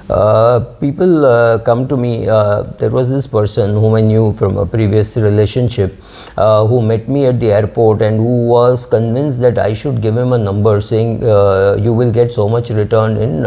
People come to me. There was this person whom I knew from a previous relationship who met me at the airport and who was convinced that I should give him a number saying you will get so much return in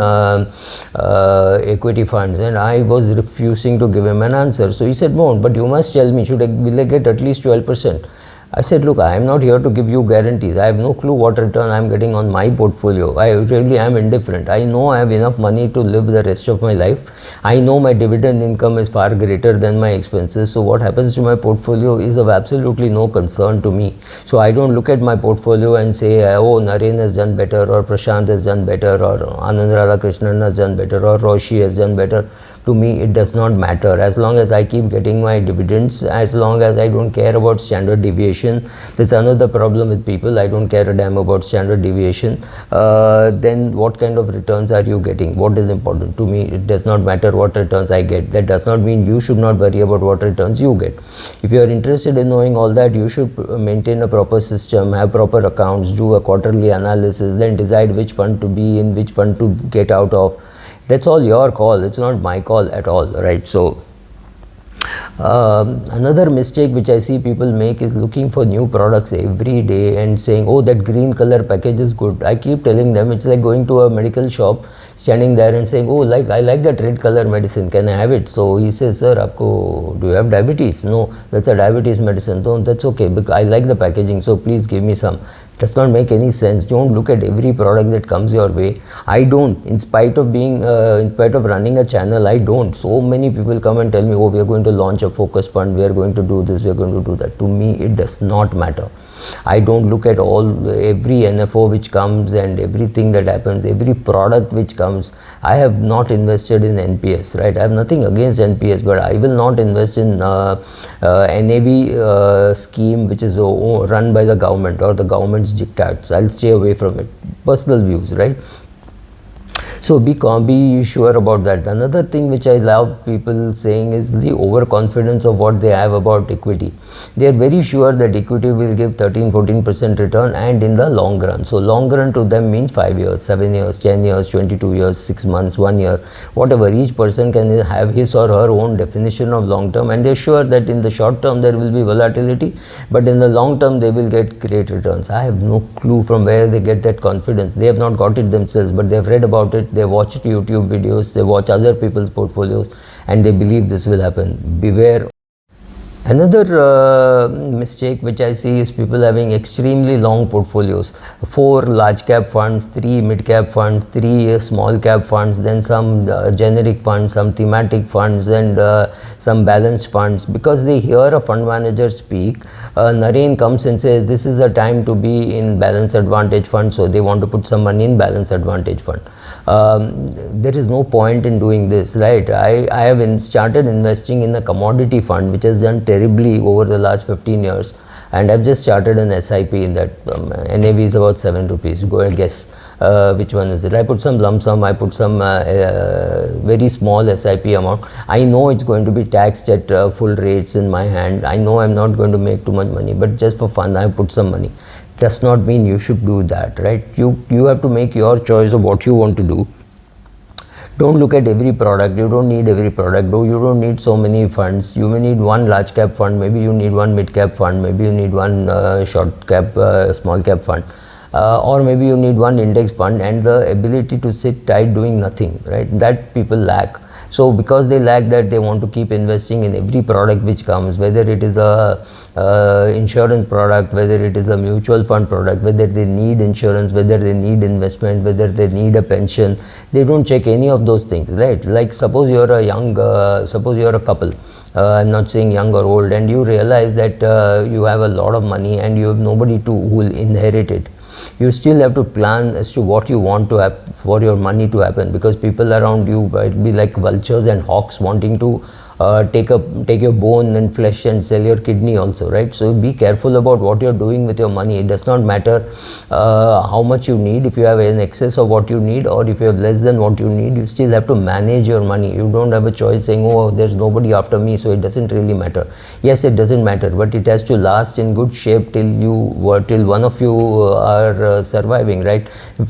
equity funds, and I was refusing to give him an answer. So he said, "No, but you must tell me, will I get at least 12%? I said, look, I am not here to give you guarantees. I have no clue what return I am getting on my portfolio. I really am indifferent. I know I have enough money to live the rest of my life. I know my dividend income is far greater than my expenses. So what happens to my portfolio is of absolutely no concern to me. So I don't look at my portfolio and say, oh, Naren has done better, or Prashant has done better, or Anand Radhakrishnan has done better, or Roshi has done better. To me, it does not matter. As long as I keep getting my dividends, as long as I don't care about standard deviation. That's another problem with people. I don't care a damn about standard deviation. Then what kind of returns are you getting? What is important? To me, it does not matter what returns I get. That does not mean you should not worry about what returns you get. If you are interested in knowing all that, you should maintain a proper system, have proper accounts, do a quarterly analysis, then decide which fund to be in, which fund to get out of. That's all your call. It's not my call at all, right? So another mistake which I see people make is looking for new products every day and saying, oh, that green color package is good. I keep telling them it's like going to a medical shop, standing there and saying, oh, I like that red color medicine, can I have it? So he says, sir, do you have diabetes? No, that's a diabetes medicine. No, that's okay, because I like the packaging, so please give me some. Does not make any sense. Don't look at every product that comes your way. I don't. In spite of running a channel, I don't. So many people come and tell me, oh, we are going to launch a focus fund, we are going to do this, we are going to do that. To me, it does not matter. I don't look at every NFO which comes and everything that happens, every product which comes. I have not invested in NPS, right? I have nothing against NPS, but I will not invest in NAV scheme which is run by the government or the government's diktats. I'll stay away from it. Personal views, right? So be sure about that. Another thing which I love people saying is the overconfidence of what they have about equity. They are very sure that equity will give 13-14% return, and in the long run. So long run to them means 5 years, 7 years, 10 years, 22 years, 6 months, 1 year, whatever. Each person can have his or her own definition of long term, and they're sure that in the short term there will be volatility, but in the long term they will get great returns. I have no clue from where they get that confidence. They have not got it themselves, but they have read about it. They watched YouTube videos, they watch other people's portfolios, and they believe this will happen. Beware. Another mistake which I see is people having extremely long portfolios. 4 large cap funds, 3 mid cap funds, 3 small cap funds, then some generic funds, some thematic funds, and some balanced funds. Because they hear a fund manager speak, Naren comes and says this is the time to be in Balanced Advantage fund, so they want to put some money in Balanced Advantage fund. There is no point in doing this, right? I have started investing in a commodity fund which has done terribly over the last 15 years, and I've just started an SIP in that. NAV is about 7 rupees. Go and guess which one is it. I put some lump sum, I put some very small SIP amount. I know it's going to be taxed at full rates in my hand. I know I'm not going to make too much money, but just for fun I put some money. Does not mean you should do that, right? You have to make your choice of what you want to do. Don't look at every product. You don't need every product. You don't need so many funds. You may need one large cap fund, maybe you need one mid cap fund, maybe you need one short cap, small cap fund, or maybe you need one index fund, and the ability to sit tight doing nothing, right? That people lack. So because they lack that, they want to keep investing in every product which comes, whether it is a insurance product, whether it is a mutual fund product, whether they need insurance, whether they need investment, whether they need a pension. They don't check any of those things, right? Like suppose you're a couple, I'm not saying young or old, and you realize that you have a lot of money and you have nobody who will inherit it. You still have to plan as to what you want to have for your money to happen, because people around you might be like vultures and hawks wanting to take your bone and flesh and sell your kidney also, right? So be careful about what you're doing with your money. It does not matter how much you need. If you have an excess of what you need, or if you have less than what you need, you still have to manage your money. You don't have a choice saying, oh, there's nobody after me, so it doesn't really matter. Yes, it doesn't matter, but it has to last in good shape till one of you are surviving, right?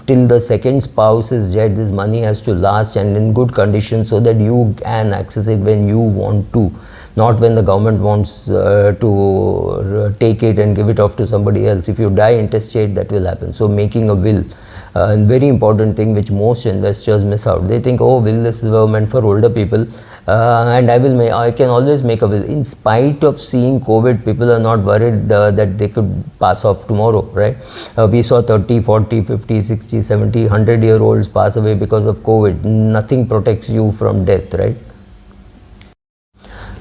Till the second spouse is dead, this money has to last and in good condition, so that you can access it when you want to, not when the government wants to take it and give it off to somebody else. If you die intestate, that will happen. So making a will, a very important thing which most investors miss out. They think, oh, will is meant for older people, and I can always make a will. In spite of seeing COVID, people are not worried that they could pass off tomorrow, right? We saw 30, 40, 50, 60, 70, 100-year-olds pass away because of COVID. Nothing protects you from death, right?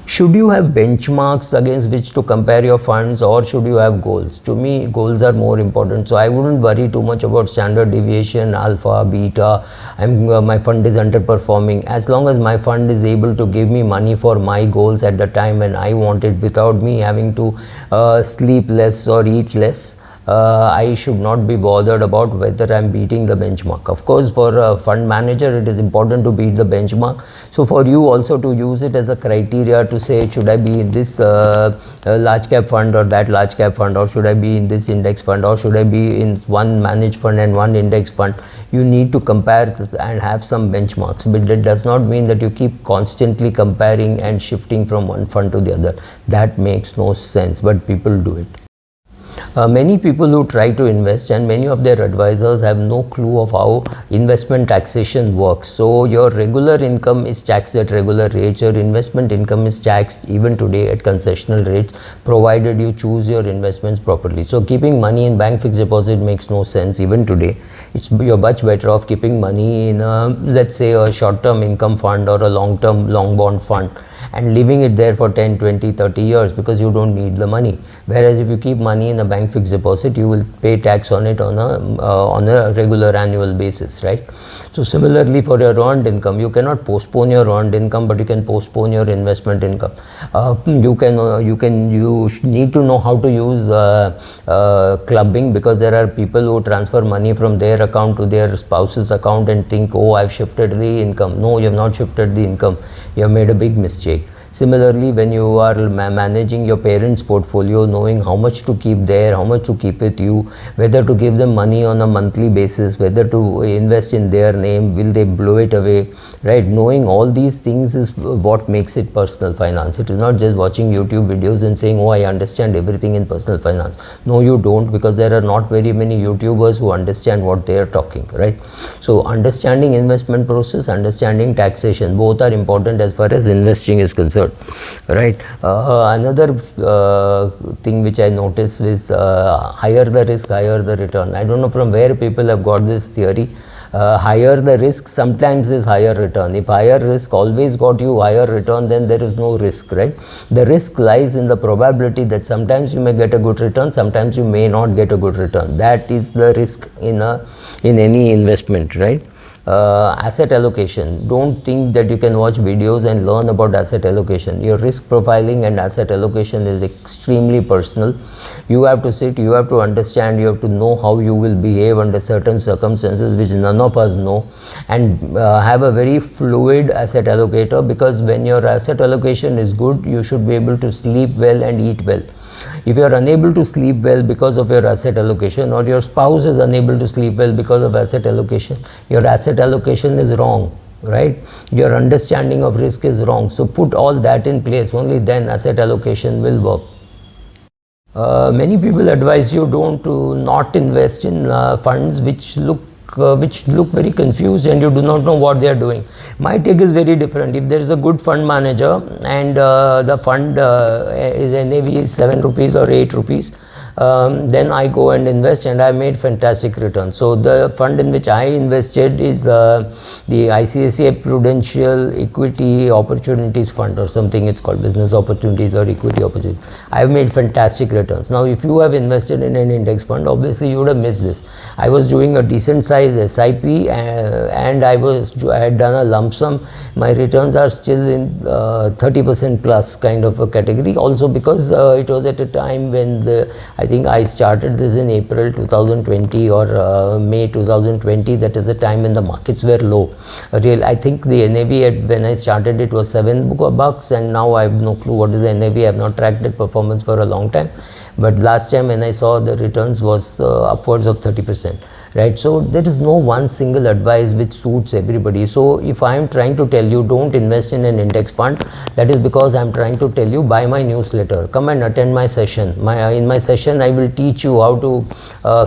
Should you have benchmarks against which to compare your funds, or should you have goals? To me, goals are more important. So I wouldn't worry too much about standard deviation, alpha, beta. My fund is underperforming. As long as my fund is able to give me money for my goals at the time when I want it, without me having to sleep less or eat less, I should not be bothered about whether I'm beating the benchmark. Of course, for a fund manager, it is important to beat the benchmark. So for you also to use it as a criteria to say, should I be in this large cap fund or that large cap fund, or should I be in this index fund, or should I be in one managed fund and one index fund? You need to compare and have some benchmarks, but that does not mean that you keep constantly comparing and shifting from one fund to the other. That makes no sense, but people do it. Many people who try to invest, and many of their advisors have no clue of how investment taxation works. So your regular income is taxed at regular rates, your investment income is taxed even today at concessional rates, provided you choose your investments properly. So keeping money in bank fixed deposit makes no sense even today. You're much better off keeping money in let's say a short-term income fund or a long-term long bond fund, and leaving it there for 10, 20, 30 years, because you don't need the money. Whereas if you keep money in a bank fixed deposit, you will pay tax on it on a regular annual basis, right? So similarly for your earned income, you cannot postpone your earned income, but you can postpone your investment income. You need to know how to use clubbing, because there are people who transfer money from their account to their spouse's account and think, oh, I've shifted the income. No, you have not shifted the income. You have made a big mistake. Similarly, when you are managing your parents' portfolio, knowing how much to keep there, how much to keep with you, whether to give them money on a monthly basis, whether to invest in their name, will they blow it away, right? Knowing all these things is what makes it personal finance. It is not just watching YouTube videos and saying, oh, I understand everything in personal finance. No, you don't, because there are not very many YouTubers who understand what they are talking, right? So understanding investment process, understanding taxation, both are important as far as investing is concerned. Right. Another thing which I noticed is higher the risk, higher the return. I don't know from where people have got this theory. Higher the risk sometimes is higher return. If higher risk always got you higher return, then there is no risk, right? The risk lies in the probability that sometimes you may get a good return, sometimes you may not get a good return. That is the risk in any investment, right? Asset allocation. Don't think that you can watch videos and learn about asset allocation. Your risk profiling and asset allocation is extremely personal. You have to sit, you have to understand, you have to know how you will behave under certain circumstances which none of us know, and have a very fluid asset allocator, because when your asset allocation is good, you should be able to sleep well and eat well. If you are unable to sleep well because of your asset allocation, or your spouse is unable to sleep well because of asset allocation, your asset allocation is wrong, right? Your understanding of risk is wrong. So put all that in place, only then asset allocation will work. Many people advise you to not invest in funds which look very confused and you do not know what they are doing. My take is very different. If there is a good fund manager and the fund is NAV is 7 rupees or 8 rupees, then I go and invest, and I made fantastic returns. So the fund in which I invested is the ICICI Prudential Equity Opportunities Fund or something. It's called Business Opportunities or Equity Opportunities. I have made fantastic returns. Now if you have invested in an index fund, obviously you would have missed this. I was doing a decent size SIP, and I had done a lump sum. My returns are still in 30% plus kind of a category, also because it was at a time when I think I started this in April 2020 or May 2020. That is the time when the markets were low. I think the NAV when I started it was $7 and now I have no clue what is the NAV. I have not tracked that performance for a long time, but last time when I saw the returns was upwards of 30%. Right, so there is no one single advice which suits everybody. So if I am trying to tell you don't invest in an index fund, that is because I am trying to tell you buy my newsletter, come and attend my session. In my session I will teach you how to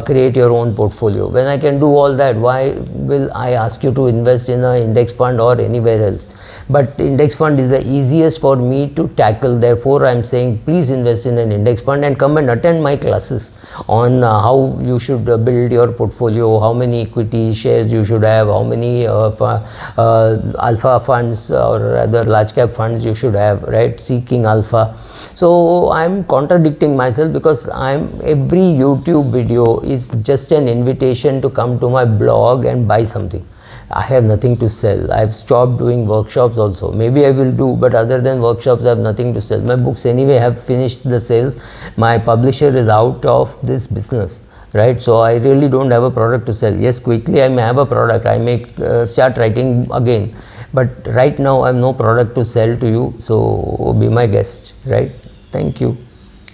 create your own portfolio. When I can do all that, why will I ask you to invest in an index fund or anywhere else? But index fund is the easiest for me to tackle. Therefore I am saying please invest in an index fund and come and attend my classes on how you should build your portfolio, how many equity shares you should have, how many alpha funds or rather large cap funds you should have, right, seeking alpha. So I am contradicting myself because every YouTube video is just an invitation to come to my blog and buy something. I have nothing to sell. I have stopped doing workshops also. Maybe I will do, but other than workshops I have nothing to sell. My books anyway have finished the sales. My publisher is out of this business, right? So I really don't have a product to sell. Yes, quickly I may have a product. I may start writing again, but right now I have no product to sell to you. So be my guest, right? Thank you.